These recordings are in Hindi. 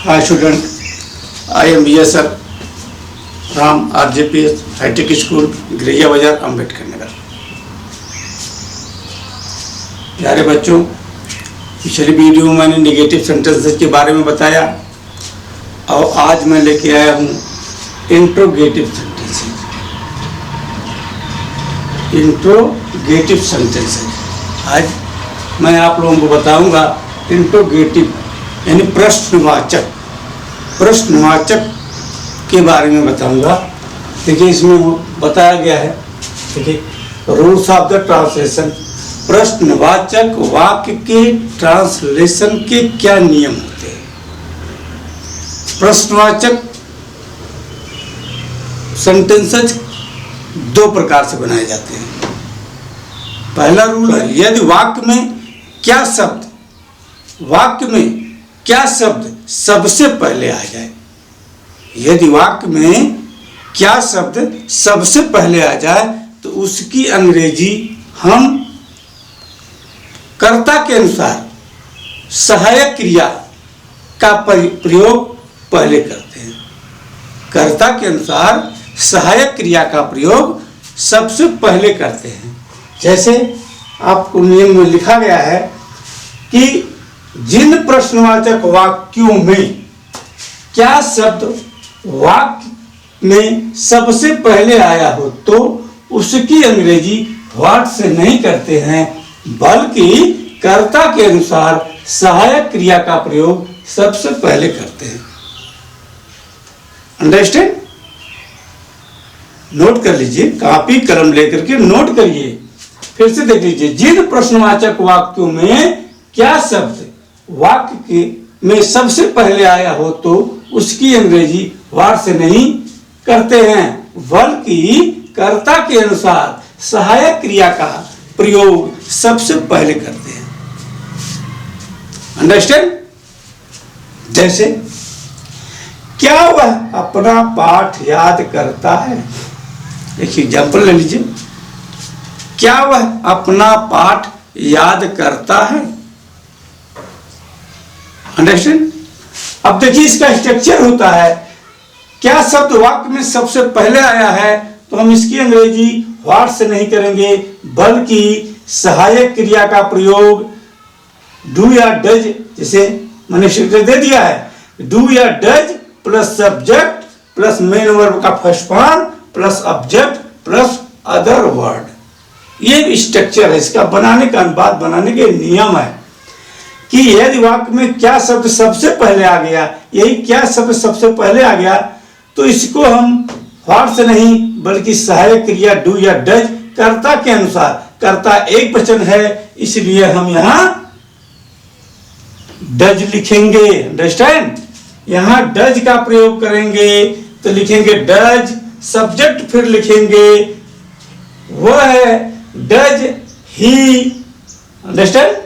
Hi student, I am VSR from RJPS high tech school Giriya Bazar Ambedkar Nagar. प्यारे बच्चों, पिछली वीडियो में मैंने नेगेटिव सेंटेंसेस के बारे में बताया और आज मैं लेके आया हूँ इंट्रोगेटिव सेंटेंसेस। इंट्रोगेटिव सेंटेंसेस आज मैं आप लोगों को बताऊंगा। इंट्रोगेटिव यानी प्रश्नवाचक के बारे में बताऊंगा। देखिए इसमें बताया गया है, देखिए रूल्स ऑफ द ट्रांसलेशन, प्रश्नवाचक वाक्य के ट्रांसलेशन के क्या नियम होते हैं। प्रश्नवाचक सेंटेंसेस दो प्रकार से बनाए जाते हैं। पहला रूल है, यदि वाक्य में क्या शब्द सबसे पहले आ जाए, यदि वाक्य में क्या शब्द सबसे पहले आ जाए तो उसकी अंग्रेजी हम कर्ता के अनुसार सहायक क्रिया का प्रयोग पहले करते हैं। कर्ता के अनुसार सहायक क्रिया का प्रयोग सबसे पहले करते हैं। जैसे आपको नियम में लिखा गया है कि जिन प्रश्नवाचक वाक्यों में क्या शब्द वाक्य में सबसे पहले आया हो तो उसकी अंग्रेजी व्हाट से नहीं करते हैं, बल्कि कर्ता के अनुसार सहायक क्रिया का प्रयोग सबसे पहले करते हैं। अंडरस्टैंड? नोट कर लीजिए, कॉपी कलम लेकर के नोट करिए। फिर से देख लीजिए, जिन प्रश्नवाचक वाक्यों में क्या शब्द वाक्य के में सबसे पहले आया हो तो उसकी अंग्रेजी व्हाट से नहीं करते हैं, बल्कि कर्ता के अनुसार सहायक क्रिया का प्रयोग सबसे पहले करते हैं। अंडरस्टैंड? जैसे क्या वह अपना पाठ याद करता है। एक एग्जाम्पल ले लीजिए, क्या वह अपना पाठ याद करता है। अंडरस्टैंड? अब देखिए इसका स्ट्रक्चर होता है, क्या शब्द वाक्य में सबसे पहले आया है तो हम इसकी अंग्रेजी व्हाट से नहीं करेंगे, बल्कि सहायक क्रिया का प्रयोग डू या डज, जैसे मैंने स्ट्रक्चर दे दिया है, डू या does plus subject plus main verb का first form plus object plus other word. ये स्ट्रक्चर है इसका बनाने का, अनुवाद बनाने के नियम है कि यदि वाक्य में क्या शब्द सबसे पहले आ गया, यही क्या शब्द सबसे पहले आ गया तो इसको हम व्हाट से नहीं बल्कि सहायक क्रिया डू या डज कर्ता के अनुसार, कर्ता एक वचन है इसलिए हम यहां डज लिखेंगे। अंडरस्टैंड? यहां डज का प्रयोग करेंगे तो लिखेंगे डज, सब्जेक्ट फिर लिखेंगे वह है does he. Understand?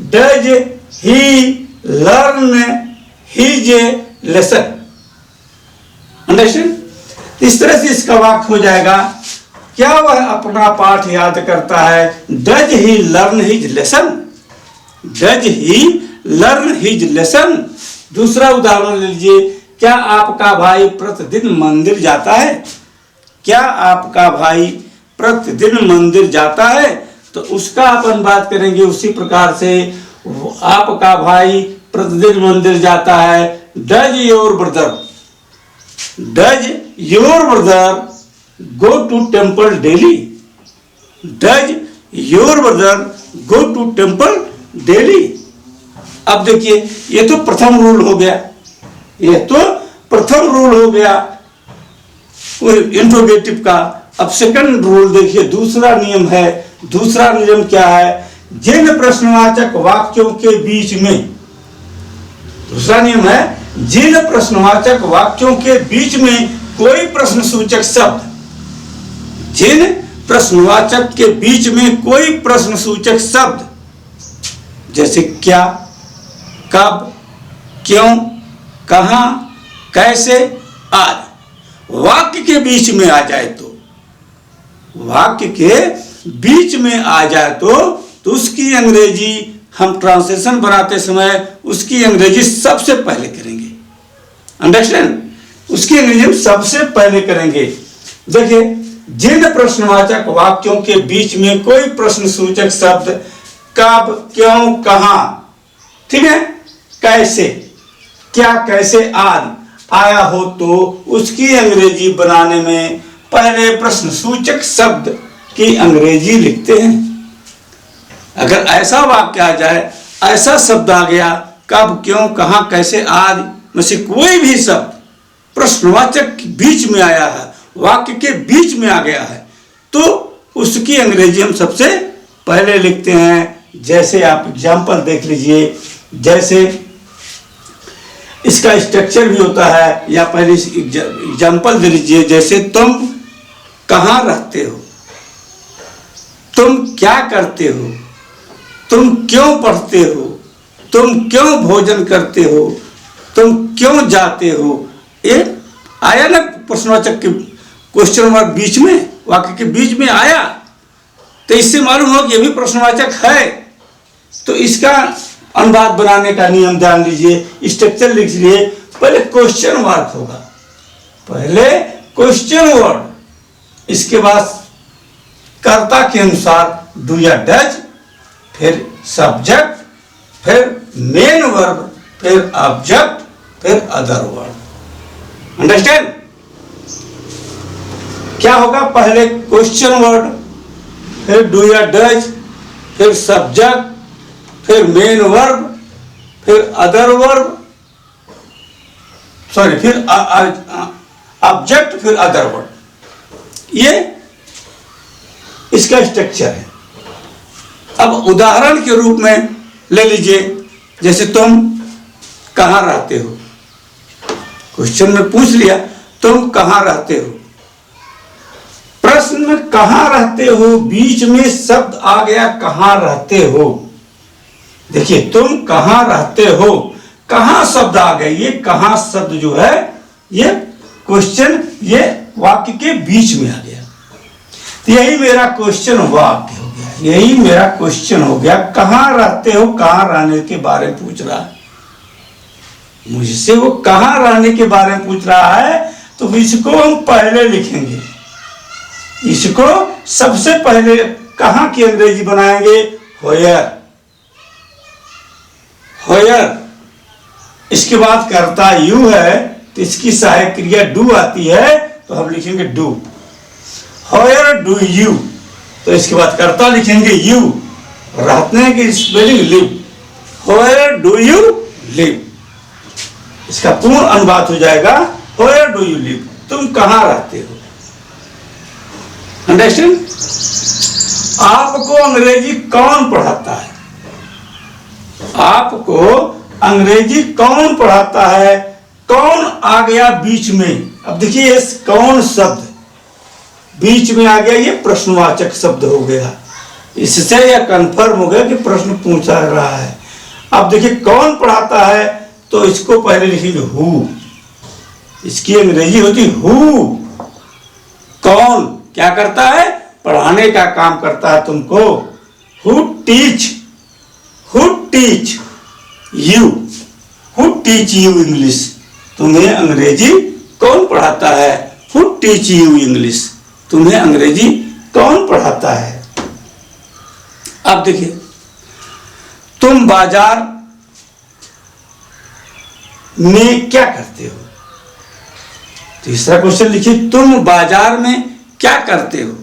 Does he learn his lesson. Understand? इस तरह से इसका वाक्य हो जाएगा, क्या वह अपना पाठ याद करता है, does he learn his lesson, does he learn his lesson. दूसरा उदाहरण ले लीजिए, क्या आपका भाई प्रतिदिन मंदिर जाता है। क्या आपका भाई प्रतिदिन मंदिर जाता है तो उसका अपन बात करेंगे उसी प्रकार से, आपका भाई प्रतिदिन मंदिर जाता है। Does your brother go to temple daily. Does your brother go to temple daily. अब देखिए ये तो प्रथम रूल हो गया, इंट्रोगेटिव का। अब सेकंड रूल देखिए, दूसरा नियम है। दूसरा नियम क्या है, जिन प्रश्नवाचक वाक्यों के बीच में, दूसरा नियम है, जिन प्रश्नवाचक वाक्यों के बीच में कोई प्रश्नसूचक शब्द, जिन प्रश्नवाचक के बीच में कोई प्रश्नसूचक शब्द जैसे क्या, कब, क्यों, कहां, कैसे आदि वाक्य के बीच में आ जाए तो, वाक्य के बीच में आ जाए तो उसकी अंग्रेजी हम ट्रांसलेशन बनाते समय उसकी अंग्रेजी सबसे पहले करेंगे। अंडरस्टैंड? उसकी अंग्रेजी हम सबसे पहले करेंगे। देखिए, जिन प्रश्नवाचक वाक्यों के बीच में कोई प्रश्न सूचक शब्द कब, क्यों, कहां, ठीक है, कैसे, क्या, कैसे आदि आया हो तो उसकी अंग्रेजी बनाने में पहले प्रश्न सूचक शब्द की अंग्रेजी लिखते हैं। अगर ऐसा वाक्य आ जाए, ऐसा शब्द आ गया, कब, क्यों, कहां, कैसे आदि में से कोई भी शब्द प्रश्नवाचक के बीच में आया है, वाक्य के बीच में आ गया है, तो उसकी अंग्रेजी हम सबसे पहले लिखते हैं। जैसे आप एग्जाम्पल देख लीजिए, जैसे इसका स्ट्रक्चर भी होता है, या पहले एग्जाम्पल दे लीजिए। जैसे तुम कहाँ रहते हो, तुम क्या करते हो, तुम क्यों पढ़ते हो, तुम क्यों भोजन करते हो, तुम क्यों जाते हो। ये आया ना प्रश्नवाचक के क्वेश्चन मार्क बीच में, वाक्य के बीच में आया, तो इससे मालूम हो कि ये भी प्रश्नवाचक है। तो इसका अनुवाद बनाने का नियम ध्यान लीजिए, स्ट्रक्चर लिख लीजिए। पहले क्वेश्चन मार्क होगा, पहले क्वेश्चन वर्ड, इसके बाद कर्ता के अनुसार डू या डज, फिर सब्जेक्ट, फिर मेन वर्ब, फिर ऑब्जेक्ट, फिर अदर वर्ब। अंडरस्टैंड? क्या होगा? पहले क्वेश्चन वर्ड, फिर डू या डज, फिर सब्जेक्ट, फिर मेन वर्ब, फिर अदर वर्ब, सॉरी, फिर ऑब्जेक्ट, फिर अदर वर्ब। ये इसका स्ट्रक्चर है। अब उदाहरण के रूप में ले लीजिए, जैसे तुम कहां रहते हो, क्वेश्चन में पूछ लिया तुम कहां रहते हो। प्रश्न में कहां रहते हो, बीच में शब्द आ गया कहां रहते हो। देखिए, तुम कहां रहते हो, कहां शब्द आ गए। ये कहां शब्द जो है, ये क्वेश्चन, ये वाक्य के बीच में आ गया। तो यही मेरा क्वेश्चन वाक्य हो गया, यही मेरा क्वेश्चन हो गया। कहां रहते हो, कहां रहने के बारे में पूछ रहा है मुझसे, वो कहां रहने के बारे में पूछ रहा है। तो इसको हम पहले लिखेंगे, इसको सबसे पहले कहां की अंग्रेजी बनाएंगे, होयर, होयर। इसके बाद कर्ता यू है, तो इसकी सहायक क्रिया डू आती है, तो हम लिखेंगे डू। होयर डू यू, तो इसके बाद कर्ता लिखेंगे यू, रहने की spelling live, होयर do you live. इसका पूर्ण अनुवाद हो जाएगा, होयर डू यू लिव, तुम कहां रहते हो। अंडरस्टैंड? आपको अंग्रेजी कौन पढ़ाता है, आपको अंग्रेजी कौन पढ़ाता है। कौन आ गया बीच में। अब देखिए, इस कौन शब्द बीच में आ गया, ये प्रश्नवाचक शब्द हो गया। इससे यह कंफर्म हो गया कि प्रश्न पूछा रहा है। अब देखिए, कौन पढ़ाता है, तो इसको पहले लिखेंगे हु, इसकी अंग्रेजी होती हु। कौन क्या करता है, पढ़ाने का काम करता है तुमको। Who teach, who teach you, who teach you English, तुम्हें अंग्रेजी कौन पढ़ाता है। हु टीच यू इंग्लिश, तुम्हें अंग्रेजी कौन पढ़ाता है। अब देखिए, तुम बाजार में क्या करते हो। तीसरा क्वेश्चन लिखिए, तुम बाजार में क्या करते हो।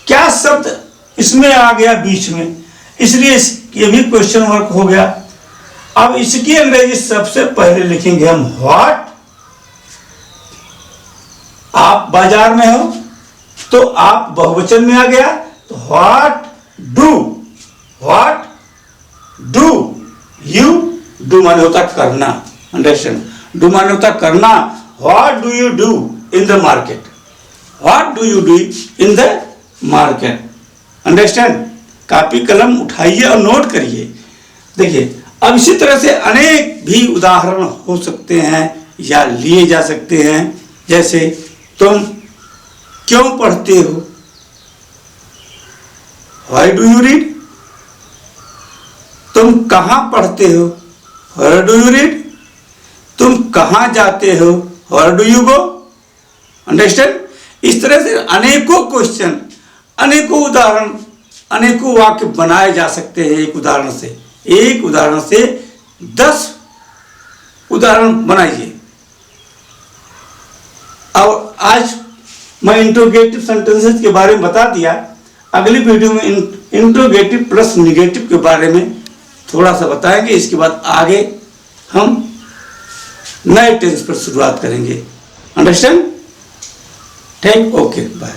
क्या शब्द इसमें आ गया बीच में, इसलिए ये भी क्वेश्चन मार्क हो गया। अब इसकी अंग्रेजी सबसे पहले लिखेंगे हम व्हाट। आप बाजार में हो, तो आप बहुवचन में आ गया, तो what do, what do you. Do माने होता करना, अंडरस्टैंड, डू माने होता करना। What do you do in the market, what do you do in the market. Understand? Copy कलम उठाइए और नोट करिए। देखिए, अब इसी तरह से अनेक भी उदाहरण हो सकते हैं या लिए जा सकते हैं। जैसे तुम क्यों पढ़ते हो, व्हाई डू यू रीड। तुम कहां पढ़ते हो, वेयर डू यू रीड। तुम कहाँ जाते हो, where do you go. Understand. इस तरह से अनेकों क्वेश्चन, अनेकों उदाहरण, अनेकों वाक्य बनाए जा सकते हैं एक उदाहरण से। एक उदाहरण से 10 उदाहरण बनाइए। और आज मैं इंट्रोगेटिव सेंटेंसेस के बारे में बता दिया। अगली वीडियो में इंट्रोगेटिव प्लस निगेटिव के बारे में थोड़ा सा बताएंगे। इसके बाद आगे हम नए टेंस पर शुरुआत करेंगे। अंडरस्टैंड। Thank okay bye.